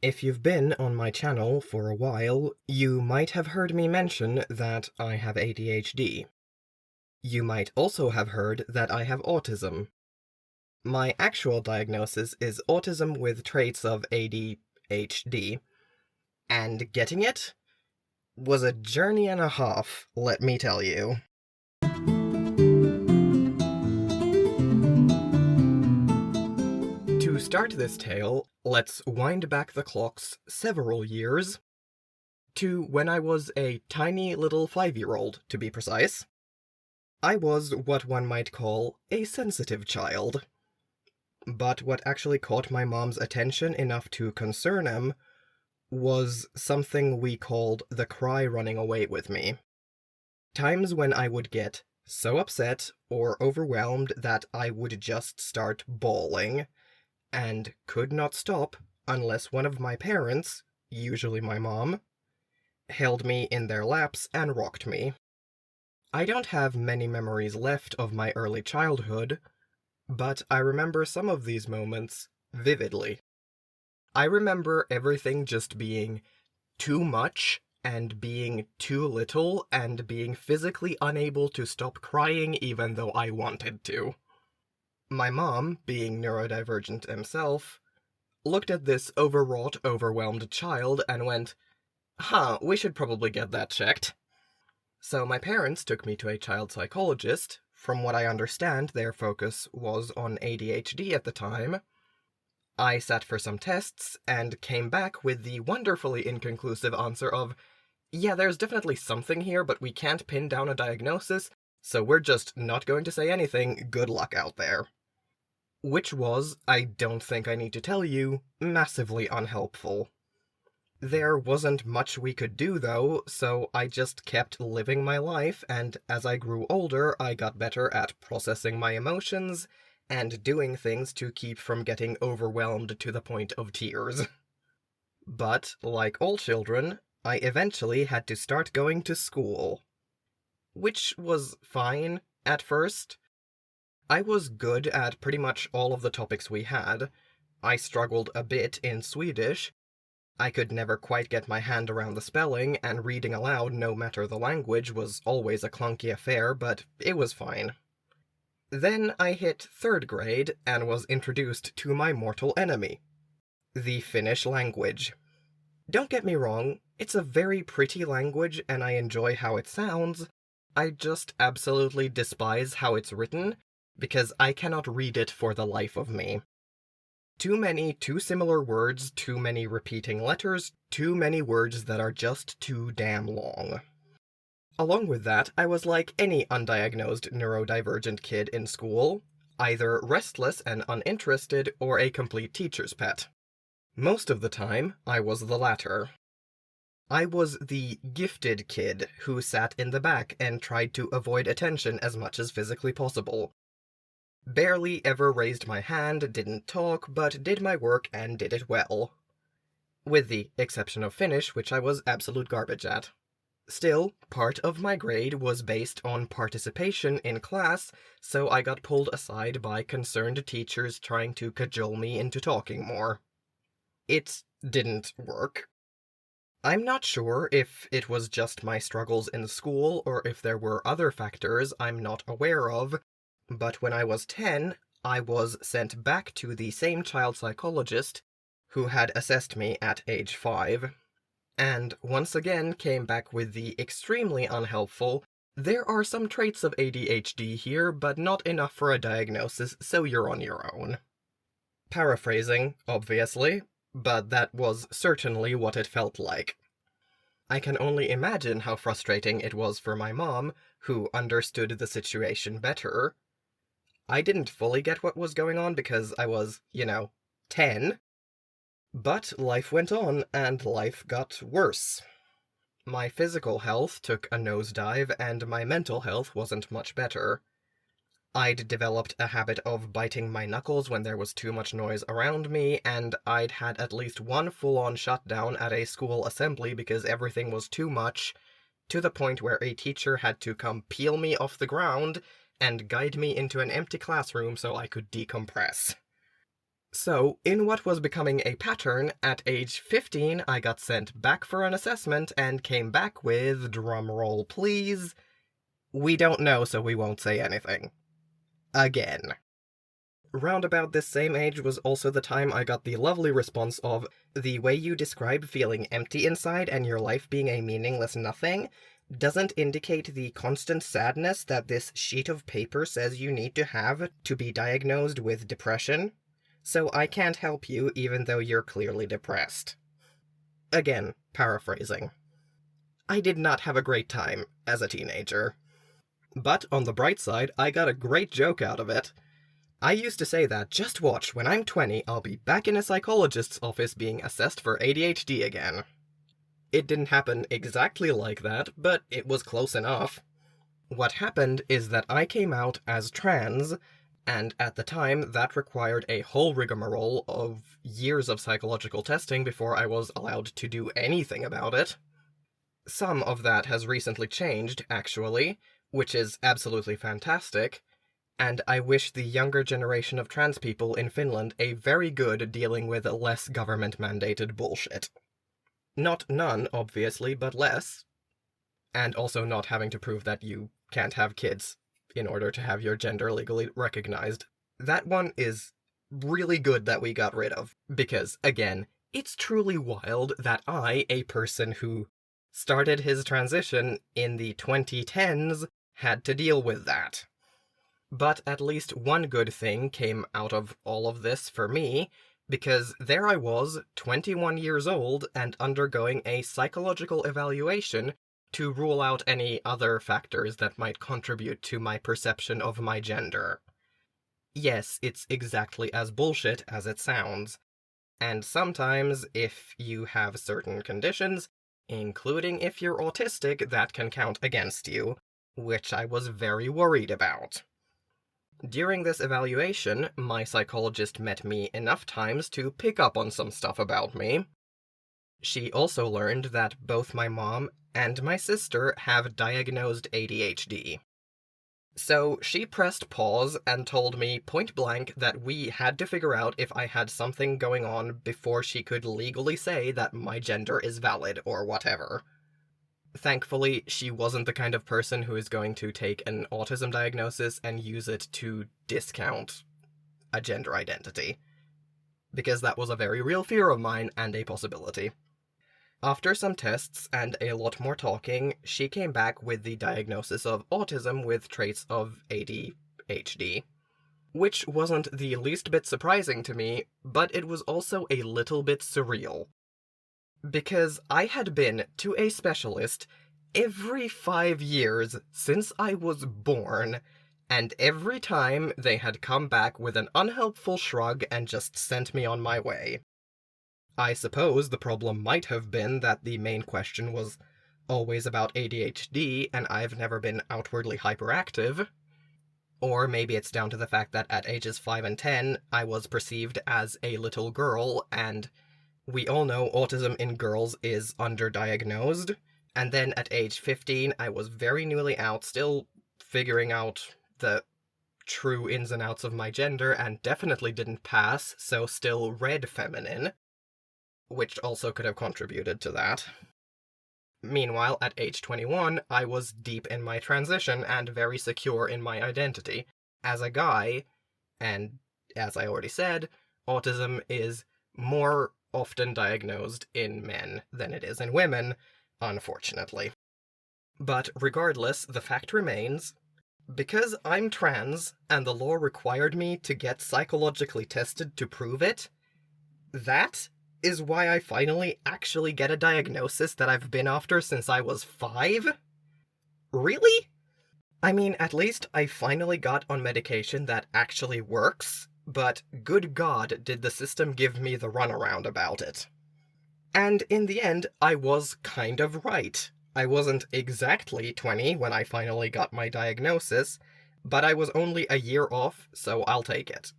If you've been on my channel for a while, you might have heard me mention that I have ADHD. You might also have heard that I have autism. My actual diagnosis is autism with traits of ADHD, and getting it was a journey and a half, let me tell you. To start this tale, let's wind back the clocks several years to when I was a tiny little 5-year-old, to be precise. I was what one might call a sensitive child. But what actually caught my mom's attention enough to concern him was something we called the cry running away with me. Times when I would get so upset or overwhelmed that I would just start bawling, and could not stop unless one of my parents, usually my mom, held me in their laps and rocked me. I don't have many memories left of my early childhood, but I remember some of these moments vividly. I remember everything just being too much and being too little and being physically unable to stop crying even though I wanted to. My mom, being neurodivergent himself, looked at this overwrought, overwhelmed child and went, we should probably get that checked. So my parents took me to a child psychologist. From what I understand, their focus was on ADHD at the time. I sat for some tests and came back with the wonderfully inconclusive answer of, yeah, there's definitely something here, but we can't pin down a diagnosis, so we're just not going to say anything. Good luck out there. Which was, I don't think I need to tell you, massively unhelpful. There wasn't much we could do though, so I just kept living my life, and as I grew older, I got better at processing my emotions and doing things to keep from getting overwhelmed to the point of tears. But, like all children, I eventually had to start going to school. Which was fine at first. I was good at pretty much all of the topics we had. I struggled a bit in Swedish. I could never quite get my hand around the spelling, and reading aloud, no matter the language, was always a clunky affair, but it was fine. Then I hit 3rd grade and was introduced to my mortal enemy, the Finnish language. Don't get me wrong, it's a very pretty language and I enjoy how it sounds. I just absolutely despise how it's written, because I cannot read it for the life of me. Too many too similar words, too many repeating letters, too many words that are just too damn long. Along with that, I was like any undiagnosed neurodivergent kid in school, either restless and uninterested or a complete teacher's pet. Most of the time, I was the latter. I was the gifted kid who sat in the back and tried to avoid attention as much as physically possible. Barely ever raised my hand, didn't talk, but did my work and did it well. With the exception of Finnish, which I was absolute garbage at. Still, part of my grade was based on participation in class, so I got pulled aside by concerned teachers trying to cajole me into talking more. It didn't work. I'm not sure if it was just my struggles in school or if there were other factors I'm not aware of, but when I was 10, I was sent back to the same child psychologist who had assessed me at age 5, and once again came back with the extremely unhelpful, there are some traits of ADHD here, but not enough for a diagnosis, so you're on your own. Paraphrasing, obviously, but that was certainly what it felt like. I can only imagine how frustrating it was for my mom, who understood the situation better. I didn't fully get what was going on because I was, 10. But life went on, and life got worse. My physical health took a nosedive, and my mental health wasn't much better. I'd developed a habit of biting my knuckles when there was too much noise around me, and I'd had at least one full-on shutdown at a school assembly because everything was too much, to the point where a teacher had to come peel me off the ground and guide me into an empty classroom so I could decompress. So, in what was becoming a pattern, at age 15 I got sent back for an assessment and came back with, drumroll please, we don't know so we won't say anything. Again. Round about this same age was also the time I got the lovely response of, the way you describe feeling empty inside and your life being a meaningless nothing doesn't indicate the constant sadness that this sheet of paper says you need to have to be diagnosed with depression. So I can't help you even though you're clearly depressed. Again, paraphrasing. I did not have a great time as a teenager. But on the bright side, I got a great joke out of it. I used to say that, just watch, when I'm 20, I'll be back in a psychologist's office being assessed for ADHD again. It didn't happen exactly like that, but it was close enough. What happened is that I came out as trans, and at the time that required a whole rigmarole of years of psychological testing before I was allowed to do anything about it. Some of that has recently changed, actually, which is absolutely fantastic, and I wish the younger generation of trans people in Finland a very good dealing with less government-mandated bullshit. Not none, obviously, but less. And also not having to prove that you can't have kids in order to have your gender legally recognized. That one is really good that we got rid of, because, again, it's truly wild that I, a person who started his transition in the 2010s, had to deal with that. But at least one good thing came out of all of this for me, because there I was, 21 years old, and undergoing a psychological evaluation to rule out any other factors that might contribute to my perception of my gender. Yes, it's exactly as bullshit as it sounds. And sometimes, if you have certain conditions, including if you're autistic, that can count against you, which I was very worried about. During this evaluation, my psychologist met me enough times to pick up on some stuff about me. She also learned that both my mom and my sister have diagnosed ADHD. So she pressed pause and told me point blank that we had to figure out if I had something going on before she could legally say that my gender is valid or whatever. Thankfully, she wasn't the kind of person who is going to take an autism diagnosis and use it to discount a gender identity, because that was a very real fear of mine and a possibility. After some tests and a lot more talking, she came back with the diagnosis of autism with traits of ADHD, which wasn't the least bit surprising to me, but it was also a little bit surreal. Because I had been to a specialist every 5 years since I was born, and every time they had come back with an unhelpful shrug and just sent me on my way. I suppose the problem might have been that the main question was always about ADHD, and I've never been outwardly hyperactive. Or maybe it's down to the fact that at ages 5 and 10, I was perceived as a little girl, and we all know autism in girls is underdiagnosed. And then at age 15, I was very newly out, still figuring out the true ins and outs of my gender, and definitely didn't pass, so still read feminine, which also could have contributed to that. Meanwhile, at age 21, I was deep in my transition and very secure in my identity as a guy, and as I already said, autism is more often diagnosed in men than it is in women, unfortunately. But regardless, the fact remains, because I'm trans and the law required me to get psychologically tested to prove it, that is why I finally actually get a diagnosis that I've been after since I was 5? Really? I mean, at least I finally got on medication that actually works, but good God, did the system give me the runaround about it. And in the end, I was kind of right. I wasn't exactly 20 when I finally got my diagnosis, but I was only a year off, so I'll take it.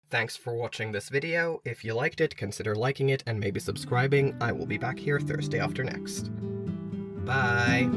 Thanks for watching this video. If you liked it, consider liking it and maybe subscribing. I will be back here Thursday after next. Bye!